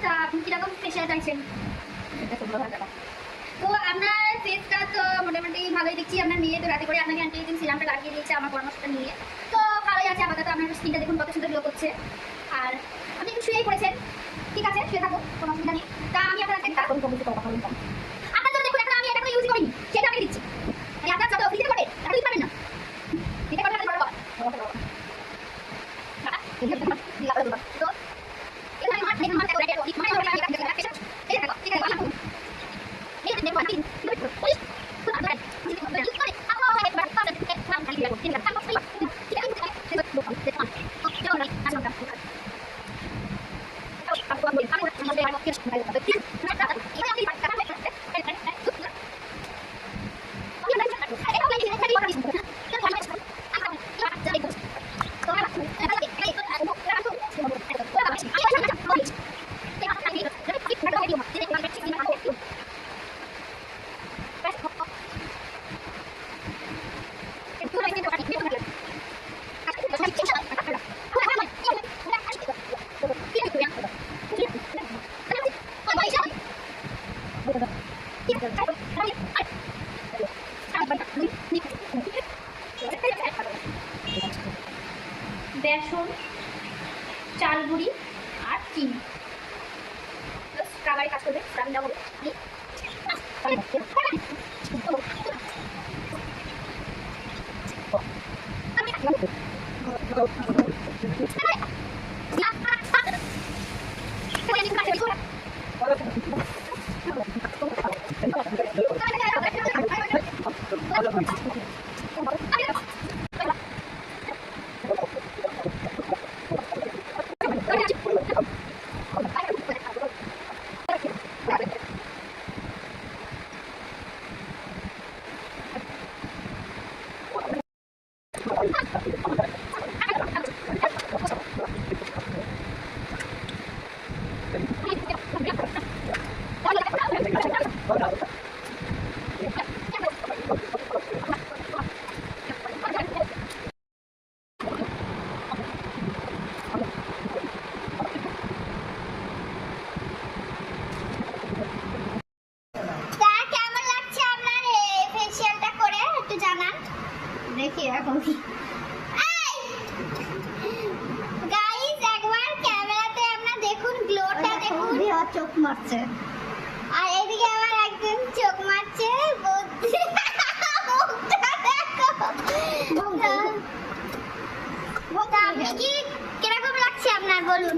তা আপনি কিরকম ফেসিয়াল চাইছেন? তো আপনার ফেসটা তো মোটামুটি ভালোই দেখছি। আপনার মেয়ে তো রাতে করে আপনাকে অ্যান্টি এজিং সিরামটা লাগিয়ে দিয়েছে আমার পরামর্শটা নিয়ে, তো ভালোই আছে আপাতত। আপনার স্কিনটা দেখুন কত সুন্দর গ্লো করছে। আর আপনি একটু শুয়েই পড়েছেন, ঠিক আছে শুয়ে থাকুন, কোনো অসুবিধা নেই। তা আমি আপনার একটা আপনার জন্য দেখুন একটা আমি এটা কোনো ইউজ করিনি, সেটা আমি দিচ্ছি। মানে আপনার যত ফ্রিতে করে আপনি পাবেন না, এটা করবেন বড় কথা। তো এখানে মাঠ দেখুন, মাঠ করে এটা ঠিক মানে ওটা ঠিক আছে ঠিক আছে এই দেখুন আপনি বেসন, চাল গুঁড়ি আর চিনি স্ক্রাবারে কাজ করবে। স্ক্রাবিং দেওয়া হবে দেখি এখন কি গাইস একবার ক্যামেরাতে আপনারা দেখুন গ্লোটা দেখুন, বিহার চোখ মারছে আর এদিকে আবার একজন চোখ মারছে। আপনি কি কিরকম লাগছে আপনার বলুন।